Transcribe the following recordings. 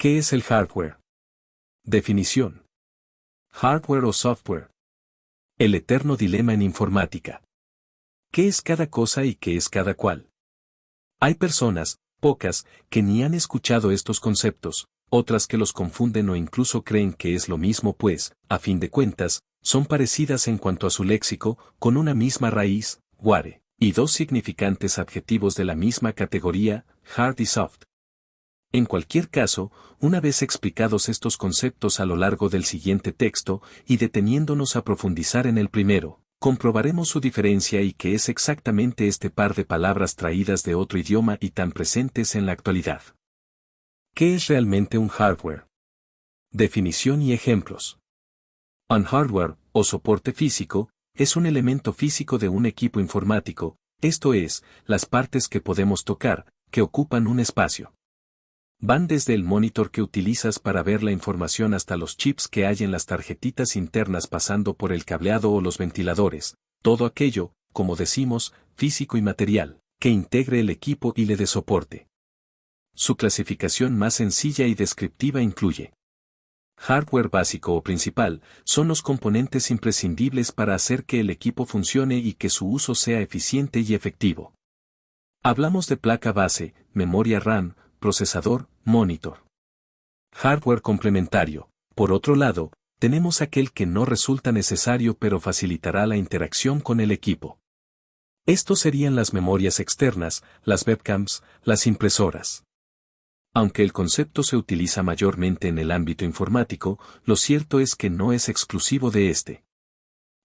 ¿Qué es el hardware? Definición. Hardware o software. El eterno dilema en informática. ¿Qué es cada cosa y qué es cada cual? Hay personas, pocas, que ni han escuchado estos conceptos, otras que los confunden o incluso creen que es lo mismo pues, a fin de cuentas, son parecidas en cuanto a su léxico, con una misma raíz, ware, y dos significantes adjetivos de la misma categoría, hard y soft. En cualquier caso, una vez explicados estos conceptos a lo largo del siguiente texto, y deteniéndonos a profundizar en el primero, comprobaremos su diferencia y que es exactamente este par de palabras traídas de otro idioma y tan presentes en la actualidad. ¿Qué es realmente un hardware? Definición y ejemplos. Un hardware, o soporte físico, es un elemento físico de un equipo informático, esto es, las partes que podemos tocar, que ocupan un espacio. Van desde el monitor que utilizas para ver la información hasta los chips que hay en las tarjetitas internas pasando por el cableado o los ventiladores, todo aquello, como decimos, físico y material, que integre el equipo y le dé soporte. Su clasificación más sencilla y descriptiva incluye: hardware básico o principal, son los componentes imprescindibles para hacer que el equipo funcione y que su uso sea eficiente y efectivo. Hablamos de placa base, memoria RAM, procesador, monitor. Hardware complementario. Por otro lado, tenemos aquel que no resulta necesario pero facilitará la interacción con el equipo. Estos serían las memorias externas, las webcams, las impresoras. Aunque el concepto se utiliza mayormente en el ámbito informático, lo cierto es que no es exclusivo de este.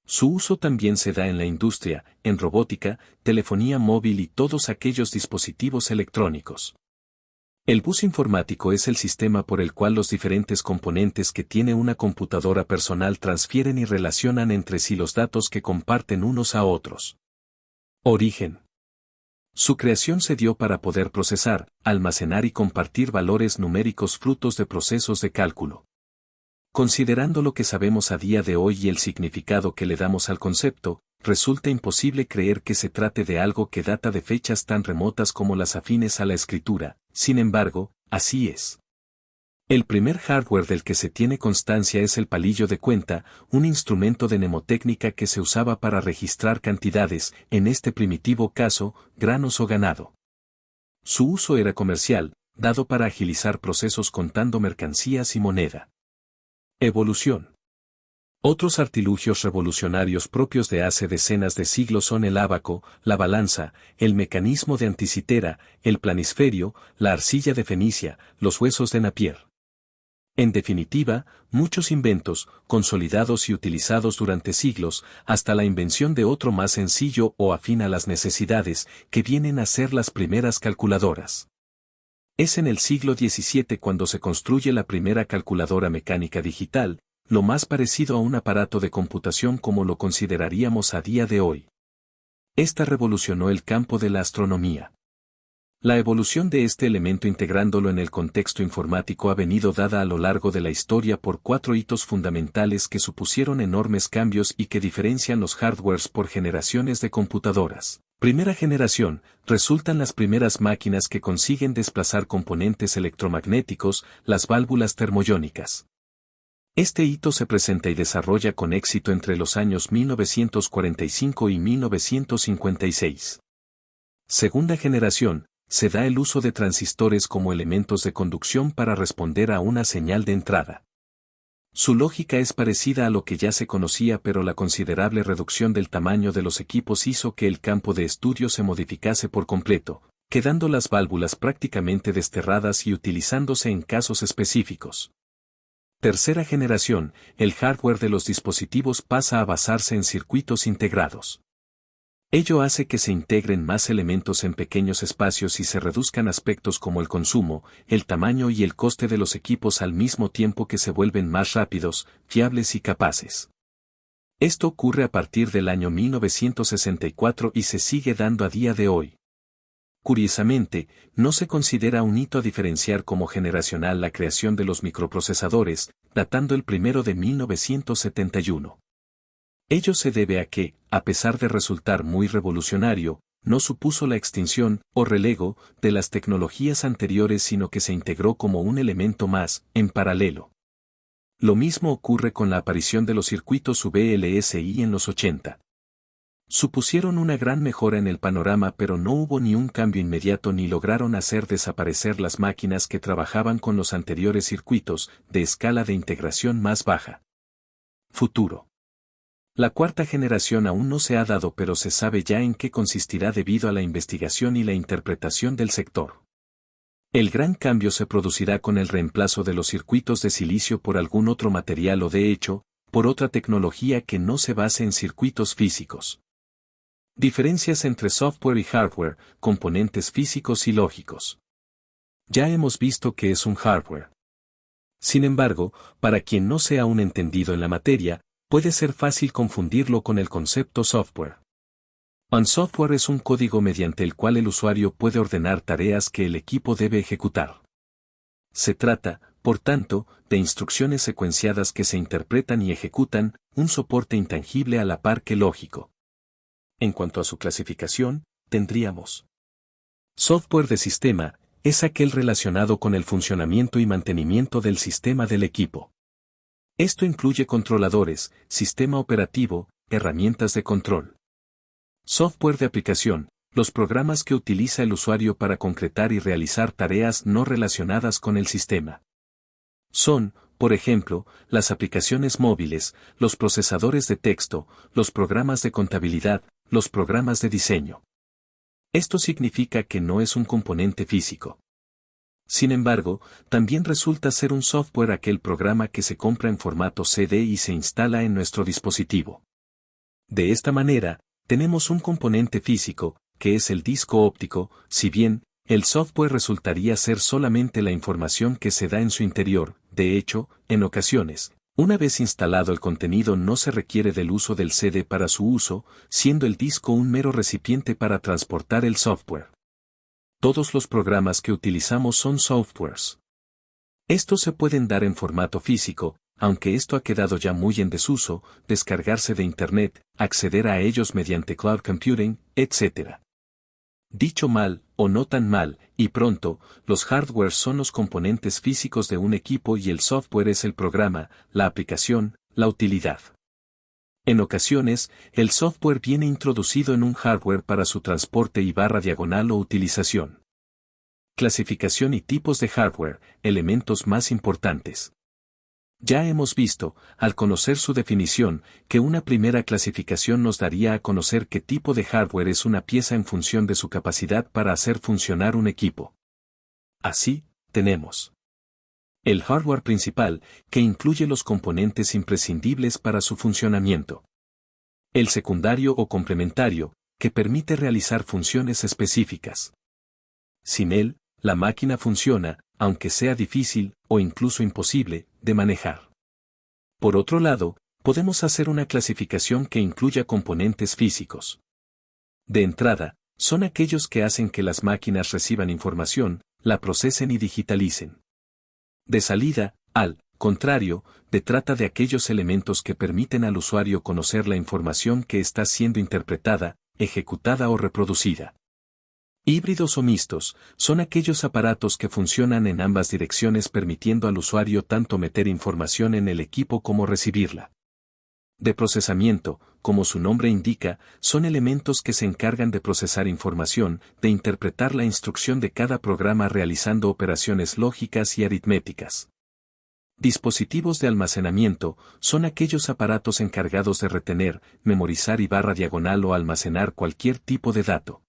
Su uso también se da en la industria, en robótica, telefonía móvil y todos aquellos dispositivos electrónicos. El bus informático es el sistema por el cual los diferentes componentes que tiene una computadora personal transfieren y relacionan entre sí los datos que comparten unos a otros. Origen. Su creación se dio para poder procesar, almacenar y compartir valores numéricos frutos de procesos de cálculo. Considerando lo que sabemos a día de hoy y el significado que le damos al concepto, resulta imposible creer que se trate de algo que data de fechas tan remotas como las afines a la escritura, sin embargo, así es. El primer hardware del que se tiene constancia es el palillo de cuenta, un instrumento de mnemotécnica que se usaba para registrar cantidades, en este primitivo caso, granos o ganado. Su uso era comercial, dado para agilizar procesos contando mercancías y moneda. Evolución. Otros artilugios revolucionarios propios de hace decenas de siglos son el ábaco, la balanza, el mecanismo de anticitera, el planisferio, la arcilla de Fenicia, los huesos de Napier. En definitiva, muchos inventos, consolidados y utilizados durante siglos, hasta la invención de otro más sencillo o afín a las necesidades, que vienen a ser las primeras calculadoras. Es en el siglo XVII cuando se construye la primera calculadora mecánica digital, lo más parecido a un aparato de computación como lo consideraríamos a día de hoy. Esta revolucionó el campo de la astronomía. La evolución de este elemento integrándolo en el contexto informático ha venido dada a lo largo de la historia por 4 hitos fundamentales que supusieron enormes cambios y que diferencian los hardwares por generaciones de computadoras. Primera generación, resultan las primeras máquinas que consiguen desplazar componentes electromagnéticos, las válvulas termoiónicas. Este hito se presenta y desarrolla con éxito entre los años 1945 y 1956. Segunda generación, se da el uso de transistores como elementos de conducción para responder a una señal de entrada. Su lógica es parecida a lo que ya se conocía, pero la considerable reducción del tamaño de los equipos hizo que el campo de estudio se modificase por completo, quedando las válvulas prácticamente desterradas y utilizándose en casos específicos. Tercera generación, el hardware de los dispositivos pasa a basarse en circuitos integrados. Ello hace que se integren más elementos en pequeños espacios y se reduzcan aspectos como el consumo, el tamaño y el coste de los equipos al mismo tiempo que se vuelven más rápidos, fiables y capaces. Esto ocurre a partir del año 1964 y se sigue dando a día de hoy. Curiosamente, no se considera un hito a diferenciar como generacional la creación de los microprocesadores, datando el primero de 1971. Ello se debe a que, a pesar de resultar muy revolucionario, no supuso la extinción o relego de las tecnologías anteriores, sino que se integró como un elemento más, en paralelo. Lo mismo ocurre con la aparición de los circuitos VLSI en los 80. Supusieron una gran mejora en el panorama, pero no hubo ni un cambio inmediato ni lograron hacer desaparecer las máquinas que trabajaban con los anteriores circuitos, de escala de integración más baja. Futuro. La cuarta generación aún no se ha dado, pero se sabe ya en qué consistirá debido a la investigación y la interpretación del sector. El gran cambio se producirá con el reemplazo de los circuitos de silicio por algún otro material o, de hecho, por otra tecnología que no se base en circuitos físicos. Diferencias entre software y hardware, componentes físicos y lógicos. Ya hemos visto que es un hardware. Sin embargo, para quien no sea un entendido en la materia, puede ser fácil confundirlo con el concepto software. Un software es un código mediante el cual el usuario puede ordenar tareas que el equipo debe ejecutar. Se trata, por tanto, de instrucciones secuenciadas que se interpretan y ejecutan, un soporte intangible a la par que lógico. En cuanto a su clasificación, tendríamos software de sistema, es aquel relacionado con el funcionamiento y mantenimiento del sistema del equipo. Esto incluye controladores, sistema operativo, herramientas de control. Software de aplicación, los programas que utiliza el usuario para concretar y realizar tareas no relacionadas con el sistema. Son, por ejemplo, las aplicaciones móviles, los procesadores de texto, los programas de contabilidad, los programas de diseño. Esto significa que no es un componente físico. Sin embargo, también resulta ser un software aquel programa que se compra en formato CD y se instala en nuestro dispositivo. De esta manera, tenemos un componente físico, que es el disco óptico, si bien, el software resultaría ser solamente la información que se da en su interior. De hecho, en ocasiones, una vez instalado el contenido no se requiere del uso del CD para su uso, siendo el disco un mero recipiente para transportar el software. Todos los programas que utilizamos son softwares. Estos se pueden dar en formato físico, aunque esto ha quedado ya muy en desuso, descargarse de Internet, acceder a ellos mediante cloud computing, etc. Dicho mal, o no tan mal, y pronto, los hardware son los componentes físicos de un equipo y el software es el programa, la aplicación, la utilidad. En ocasiones, el software viene introducido en un hardware para su transporte y /diagonal o utilización. Clasificación y tipos de hardware, elementos más importantes. Ya hemos visto, al conocer su definición, que una primera clasificación nos daría a conocer qué tipo de hardware es una pieza en función de su capacidad para hacer funcionar un equipo. Así, tenemos el hardware principal, que incluye los componentes imprescindibles para su funcionamiento. El secundario o complementario, que permite realizar funciones específicas. Sin él, la máquina funciona, aunque sea difícil, o incluso imposible, de manejar. Por otro lado, podemos hacer una clasificación que incluya componentes físicos. De entrada, son aquellos que hacen que las máquinas reciban información, la procesen y digitalicen. De salida, al contrario, trata de aquellos elementos que permiten al usuario conocer la información que está siendo interpretada, ejecutada o reproducida. Híbridos o mixtos, son aquellos aparatos que funcionan en ambas direcciones permitiendo al usuario tanto meter información en el equipo como recibirla. De procesamiento, como su nombre indica, son elementos que se encargan de procesar información, de interpretar la instrucción de cada programa realizando operaciones lógicas y aritméticas. Dispositivos de almacenamiento, son aquellos aparatos encargados de retener, memorizar y /diagonal o almacenar cualquier tipo de dato.